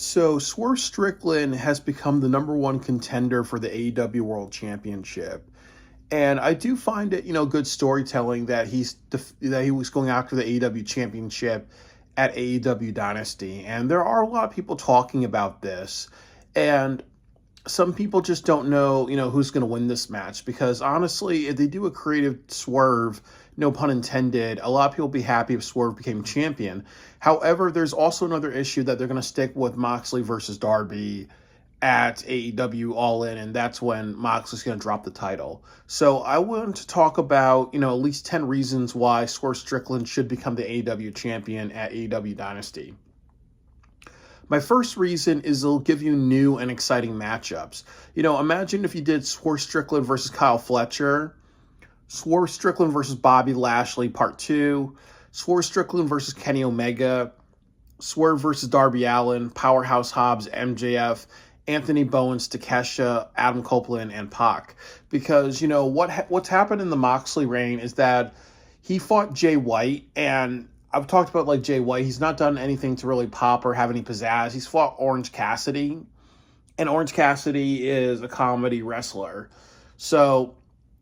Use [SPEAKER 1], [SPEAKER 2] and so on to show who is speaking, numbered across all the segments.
[SPEAKER 1] So Swerve Strickland has become the number one contender for the AEW World Championship. And I do find it, good storytelling that that he was going after the AEW Championship at AEW Dynasty. And there are a lot of people talking about this. And some people just don't know, who's going to win this match because honestly, if they do a creative swerve, no pun intended, a lot of people will be happy if Swerve became champion. However, there's also another issue that they're going to stick with Moxley versus Darby at AEW All In, and that's when Moxley's going to drop the title. So I want to talk about, at least 10 reasons why Swerve Strickland should become the AEW champion at AEW Dynasty. My first reason is it'll give you new and exciting matchups. Imagine if you did Swerve Strickland versus Kyle Fletcher, Swerve Strickland versus Bobby Lashley Part 2, Swerve Strickland versus Kenny Omega, Swerve versus Darby Allin, Powerhouse Hobbs, MJF, Anthony Bowens, Takesha, Adam Copeland, and Pac. Because, what's happened in the Moxley reign is that he fought Jay White, and I've talked about Jay White. He's not done anything to really pop or have any pizzazz. He's fought Orange Cassidy, and Orange Cassidy is a comedy wrestler. So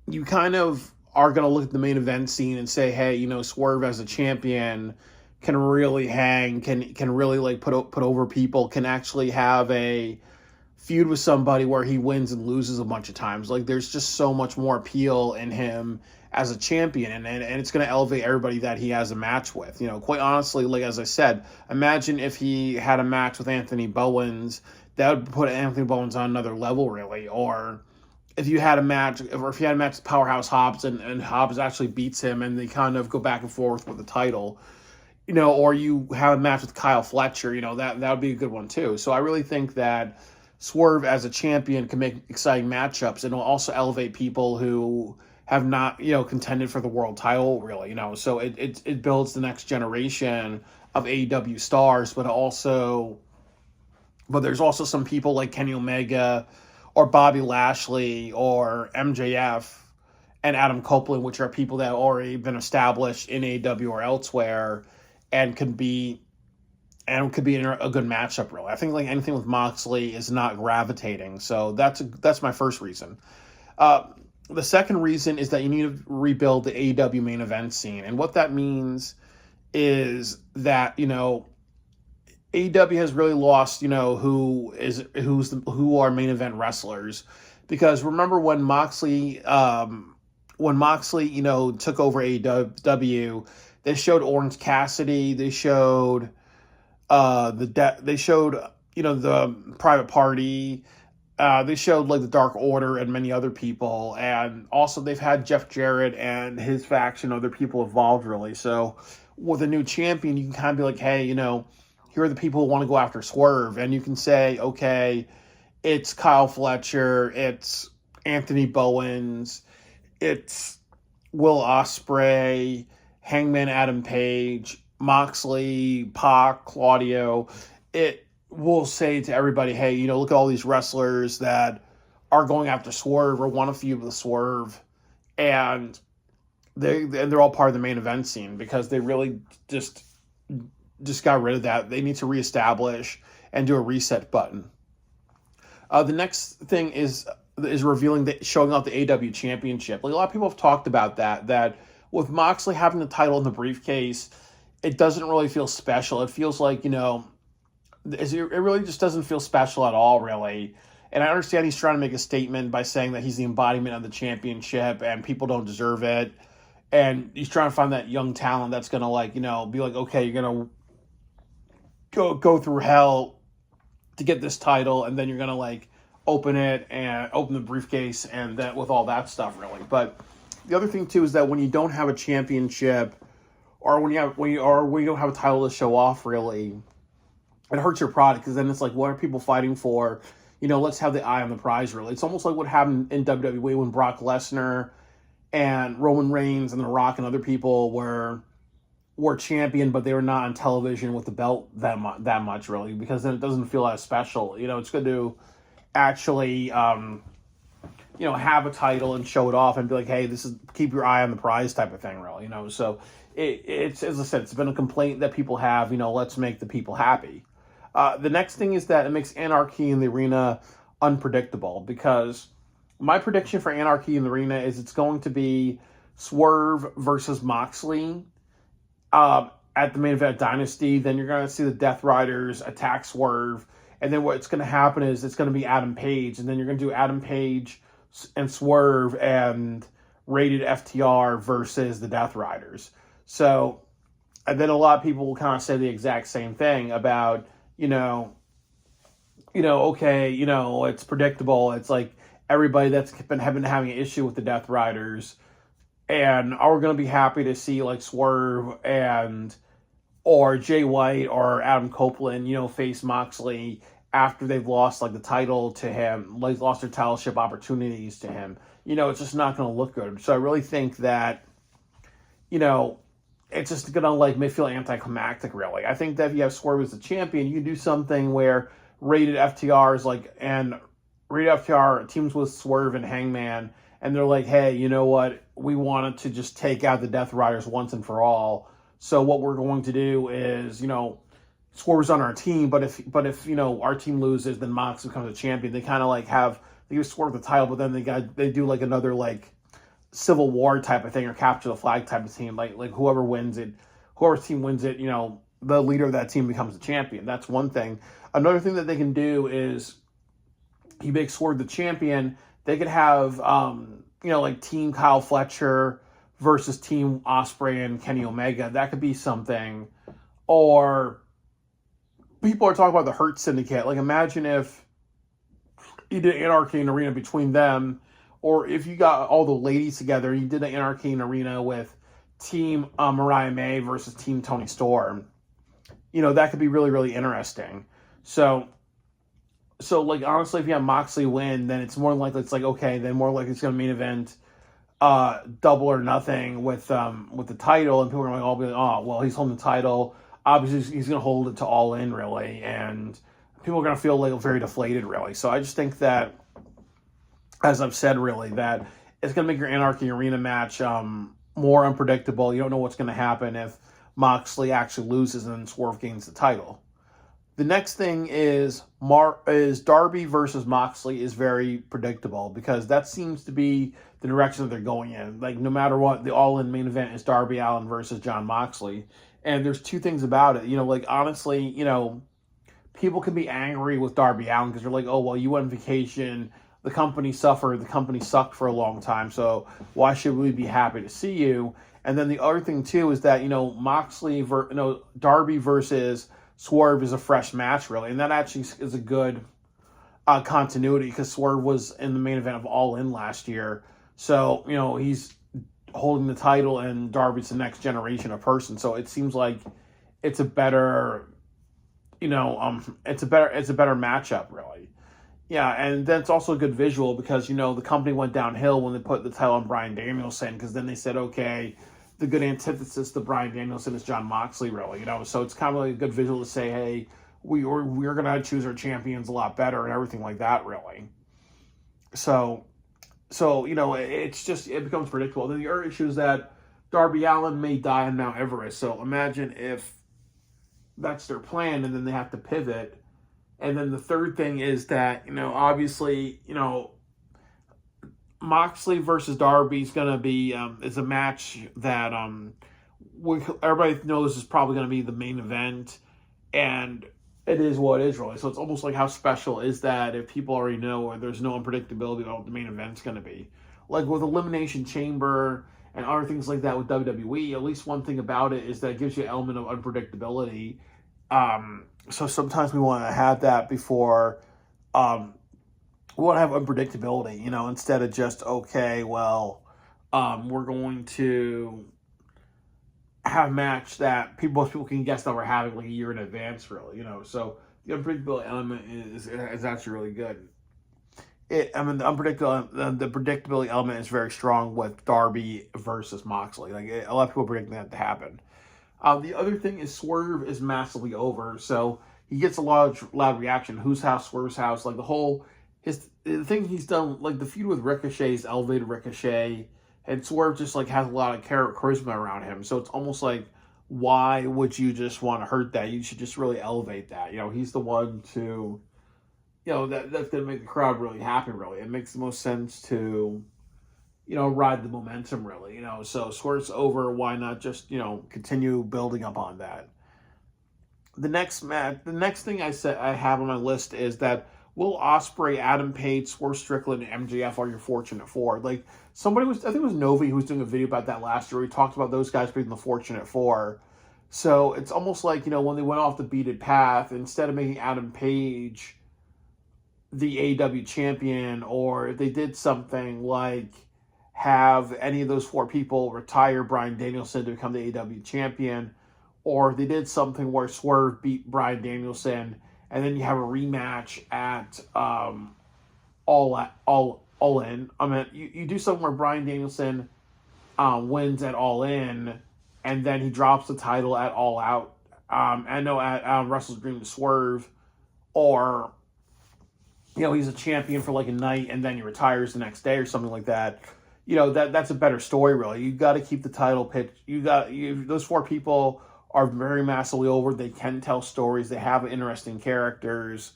[SPEAKER 1] you kind of are going to look at the main event scene and say, hey, Swerve as a champion can really hang, can really put over people, can actually have a feud with somebody where he wins and loses a bunch of times. There's just so much more appeal in him as a champion, and it's going to elevate everybody that he has a match with. Quite honestly, as I said, imagine if he had a match with Anthony Bowens. That would put Anthony Bowens on another level, really. Or if you had a match, with Powerhouse Hobbs and Hobbs actually beats him and they kind of go back and forth with the title, or you have a match with Kyle Fletcher, that would be a good one too. So I really think that Swerve as a champion can make exciting matchups, and will also elevate people who have not, contended for the world title, really, So it builds the next generation of AEW stars, but there's also some people like Kenny Omega or Bobby Lashley or MJF and Adam Copeland, which are people that have already been established in AEW or elsewhere and could be in a good matchup, really. I think anything with Moxley is not gravitating, so that's my first reason. The second reason is that you need to rebuild the AEW main event scene. And what that means is that, AEW has really lost, who are main event wrestlers. Because remember when Moxley, took over AEW, they showed Orange Cassidy, they showed the Private Party. They showed the Dark Order and many other people, and also they've had Jeff Jarrett and his faction, other people involved, really. So with a new champion, you can kind of be like, hey, here are the people who want to go after Swerve, and you can say, okay, it's Kyle Fletcher, it's Anthony Bowens, it's Will Ospreay, Hangman Adam Page, Moxley, Pac, Claudio. Will say to everybody, hey, look at all these wrestlers that are going after Swerve or want a feud with Swerve, and they're all part of the main event scene because they really just got rid of that. They need to reestablish and do a reset button. The next thing is showing off the AEW Championship. A lot of people have talked about that with Moxley having the title in the briefcase, it doesn't really feel special. It feels like, it really just doesn't feel special at all, really. And I understand he's trying to make a statement by saying that he's the embodiment of the championship and people don't deserve it. And he's trying to find that young talent that's going to, be like, okay, you're going to go through hell to get this title, and then you're going to, open the briefcase and that with all that stuff, really. But the other thing, too, is that when you don't have a championship or when you don't have a title to show off, really, it hurts your product because then it's what are people fighting for? Let's have the eye on the prize, really. It's almost like what happened in WWE when Brock Lesnar and Roman Reigns and The Rock and other people were champion, but they were not on television with the belt that much, really, because then it doesn't feel as special. It's good to actually, have a title and show it off and be like, hey, this is keep your eye on the prize type of thing, really. So it's, as I said, it's been a complaint that people have, let's make the people happy. The next thing is that it makes Anarchy in the Arena unpredictable, because my prediction for Anarchy in the Arena is it's going to be Swerve versus Moxley at the main event Dynasty. Then you're going to see the Death Riders attack Swerve. And then what's going to happen is it's going to be Adam Page. And then you're going to do Adam Page and Swerve and Rated FTR versus the Death Riders. So, and then a lot of people will kind of say the exact same thing about, okay, it's predictable. It's like everybody that's been having an issue with the Death Riders, and are we going to be happy to see like Swerve or Jay White or Adam Copeland, face Moxley after they've lost like the title to him, like lost their titleship opportunities to him. It's just not going to look good. So I really think that, it's just going to like feel anticlimactic, really. I think that if you have Swerve as the champion, you can do something where Rated FTR is like, and Rated FTR teams with Swerve and Hangman, and they're like, hey, you know what? We wanted to just take out the Death Riders once and for all. So what we're going to do is, Swerve's on our team, but if our team loses, then Mox becomes a champion. They kind of like they give Swerve the title, but then they do like another like Civil War type of thing or capture the flag type of team. Like whoever team wins it, the leader of that team becomes the champion. That's one thing. Another thing that they can do is you make Swerve the champion. They could have like Team Kyle Fletcher versus Team Ospreay and Kenny Omega. That could be something. Or people are talking about the Hurt Syndicate. Like, imagine if you did Anarchy in Arena between them, or if you got all the ladies together, you did an Anarchy in Arena with Team Mariah May versus Team Toni Storm. That could be really, really interesting. So like, honestly, if you have Moxley win, then it's more likely it's going to main event Double or Nothing with the title, and people are going to be like, oh, well, he's holding the title. Obviously, he's going to hold it to All In, really, and people are going to feel like very deflated, really. So I just think that, as I've said, really, that it's going to make your Anarchy Arena match more unpredictable. You don't know what's going to happen if Moxley actually loses and then Swerve gains the title. The next thing is Darby versus Moxley is very predictable, because that seems to be the direction that they're going in. Like, no matter what, the All-In main event is Darby Allin versus Jon Moxley. And there's two things about it. Honestly, people can be angry with Darby Allin because they're like, oh, well, you went on vacation. The company suffered. The company sucked for a long time. So why should we be happy to see you? And then the other thing, too, is that, Darby versus Swerve is a fresh match, really. And that actually is a good continuity, because Swerve was in the main event of All In last year. So, he's holding the title, and Darby's the next generation of person. So it seems like it's a better, it's a better matchup, really. Yeah, and then it's also a good visual, because, the company went downhill when they put the title on Bryan Danielson, because then they said, okay, the good antithesis to Bryan Danielson is Jon Moxley, really, So it's kind of like a good visual to say, hey, we're going to choose our champions a lot better and everything like that, really. So it becomes predictable. Then the other issue is that Darby Allin may die on Mount Everest. So imagine if that's their plan, and then they have to pivot. And then the third thing is that, obviously, Moxley versus Darby is going to be, is a match that everybody knows is probably going to be the main event. And it is what it is, really. So it's almost like, how special is that if people already know, or there's no unpredictability about what the main event's going to be? Like with Elimination Chamber and other things like that with WWE, at least one thing about it is that it gives you an element of unpredictability. So sometimes we want to have that before, we want to have unpredictability, instead of just, okay, well, we're going to have a match that most people can guess that we're having like a year in advance, really, So the unpredictability element is actually really good. The predictability element is very strong with Darby versus Moxley. A lot of people predicting that to happen. The other thing is Swerve is massively over, so he gets a loud reaction. Whose house? Swerve's house. Like the thing he's done, like the feud with Ricochet's elevated Ricochet. And Swerve just has a lot of charisma around him. So it's almost like, why would you just want to hurt that? You should just really elevate that. He's the one to, that's going to make the crowd really happy, really. It makes the most sense to, ride the momentum, really. So Swerve's over. Why not just, continue building up on that? The next thing I have on my list is that Will Ospreay, Adam Page, Swerve Strickland, and MJF are your Fortunate Four. Like, I think it was Novi who was doing a video about that last year. He talked about those guys being the Fortunate Four. So it's almost like, when they went off the beaten path, instead of making Adam Page the AEW champion, or if they did something like have any of those four people retire Bryan Danielson to become the AEW champion, or they did something where Swerve beat Bryan Danielson, and then you have a rematch at All In. I mean, you do something where Bryan Danielson wins at All In, and then he drops the title at All Out. At Wrestle's Dream to Swerve, or he's a champion for like a night, and then he retires the next day or something like that. That's a better story, really. You got to keep the title pitch. Those four people are very massively over. They can tell stories. They have interesting characters.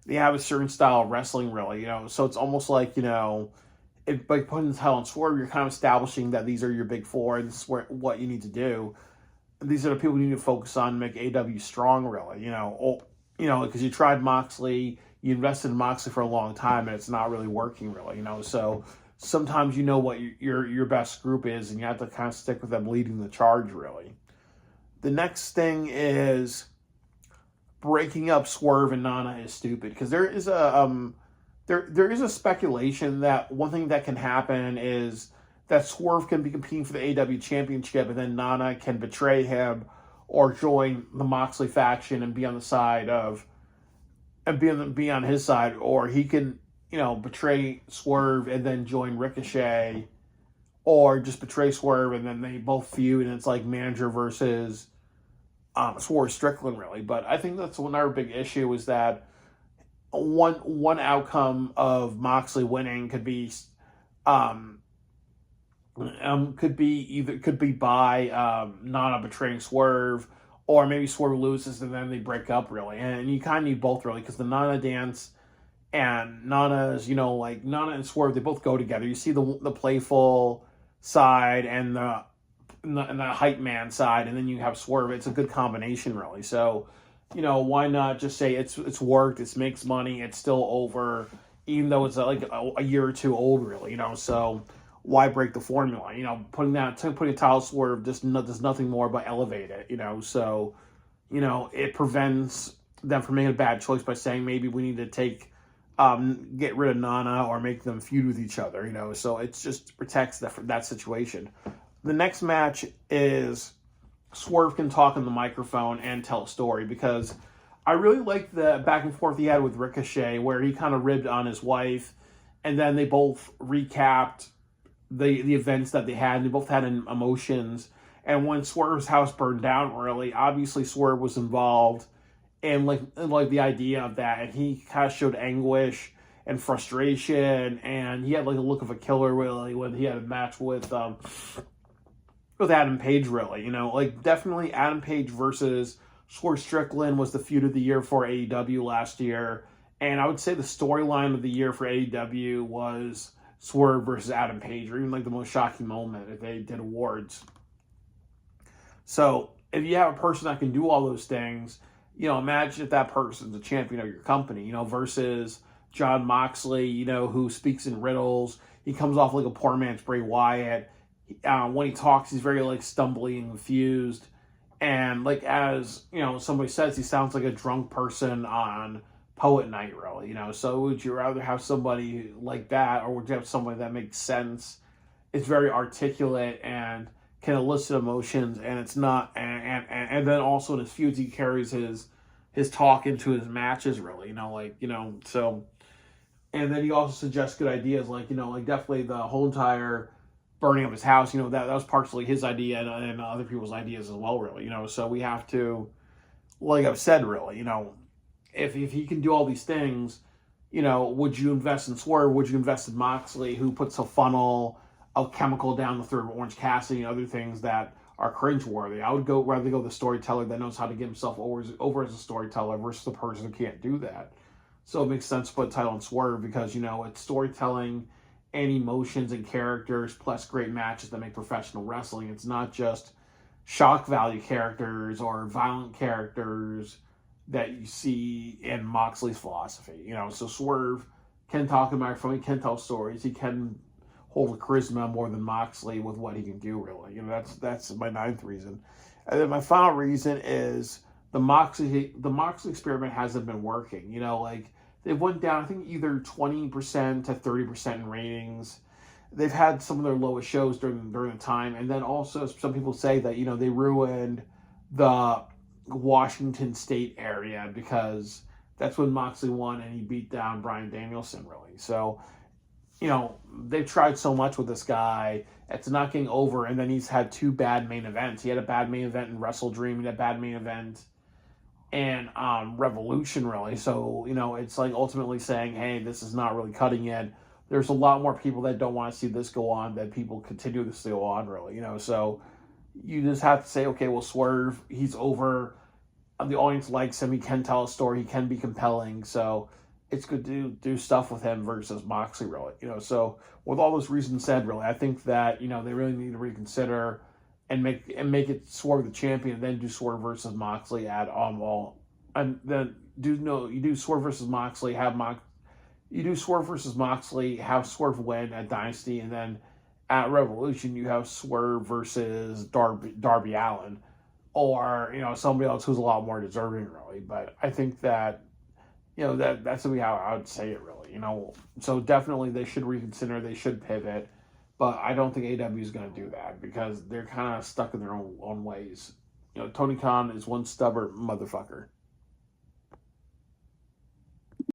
[SPEAKER 1] They have a certain style of wrestling, really. So it's almost like by putting the title on Swerve, you're kind of establishing that these are your big four, and this is what you need to do. These are the people you need to focus on to make AEW strong, really. Because you tried Moxley, you invested in Moxley for a long time, and it's not really working, really. So sometimes what your best group is, and you have to kind of stick with them leading the charge, really. The next thing is breaking up Swerve and Nana is stupid, because there is a speculation that one thing that can happen is that Swerve can be competing for the AEW championship, and then Nana can betray him or join the Moxley faction and be on the side of, and be on his side, or he can betray Swerve and then join Ricochet, or just betray Swerve and then they both feud, and it's like manager versus Swerve Strickland, really. But I think that's another big issue, is that one outcome of Moxley winning could be by Nana betraying Swerve, or maybe Swerve loses and then they break up, really. And you kind of need both, really, because the Nana dance and Nana's, Nana and Swerve, they both go together. You see the playful side and the hype man side, and then you have Swerve. It's a good combination, really. So, why not just say it's worked, it makes money, it's still over, even though it's like a year or two old, really. So why break the formula? Putting a title Swerve does nothing more but elevate it. So it prevents them from making a bad choice by saying maybe we need to get rid of Nana or make them feud with each other. So it just protects that situation. The next match is Swerve can talk on the microphone and tell a story, because I really like the back and forth he had with Ricochet, where he kind of ribbed on his wife, and then they both recapped the events that they had, and they both had emotions. And when Swerve's house burned down, really, obviously Swerve was involved in like the idea of that, and he kind of showed anguish and frustration, and he had like a look of a killer, really, when he had a match with Adam Page, really. Definitely Adam Page versus Swerve Strickland was the feud of the year for AEW last year, and I would say the storyline of the year for AEW was Swerve versus Adam Page, or even like the most shocking moment if they did awards. So if you have a person that can do all those things, imagine if that person's a champion of your company, versus John Moxley, who speaks in riddles. He comes off like a poor man's Bray Wyatt. When he talks, he's very like stumbling and confused. And like, as somebody says, he sounds like a drunk person on Poet Night, really. So would you rather have somebody like that, or would you have somebody that makes sense, is very articulate and can elicit emotions, and it's not, and then also in his feuds he carries his talk into his matches, really. So, and then he also suggests good ideas, like definitely the whole entire burning of his house, that was partially his idea and other people's ideas as well, really. So we have to, like I've said, really, if he can do all these things, would you invest in Swerve? Would you invest in Moxley, who puts a funnel of chemical down the throat of Orange Cassidy and other things that are cringeworthy. I would rather go the storyteller that knows how to get himself over as a storyteller versus the person who can't do that. So it makes sense to put a title on Swerve because, it's storytelling and emotions and characters plus great matches that make professional wrestling. It's not just shock value characters or violent characters that you see in Moxley's philosophy. So Swerve can talk about it, he can tell stories, he can hold a charisma more than Moxley with what he can do, really. That's my ninth reason. And then my final reason is the Moxley experiment hasn't been working. They went down, I think, either 20% to 30% in ratings. They've had some of their lowest shows during the time. And then also some people say that, they ruined the Washington State area because that's when Moxley won and he beat down Bryan Danielson, really. So, they've tried so much with this guy. It's not getting over. And then he's had 2 bad main events. He had a bad main event in Wrestle Dream. He had a bad main event and Revolution, really. So, it's like ultimately saying, hey, this is not really cutting it. There's a lot more people that don't want to see this go on than people continue to go on, really. So you just have to say, okay, well, Swerve, he's over. The audience likes him. He can tell a story. He can be compelling. So it's good to do stuff with him versus Moxley, really. So with all those reasons said, really, I think that, they really need to reconsider and make it Swerve the champion, and then do Swerve versus Moxley at all, and then you do Swerve versus Moxley, you do Swerve versus Moxley, have Swerve win at Dynasty, and then at Revolution you have Swerve versus Darby Allin, or somebody else who's a lot more deserving, really. But I think that that's how I would say it, really. So definitely they should reconsider, they should pivot. But I don't think AEW is going to do that because they're kind of stuck in their own ways. Tony Khan is one stubborn motherfucker.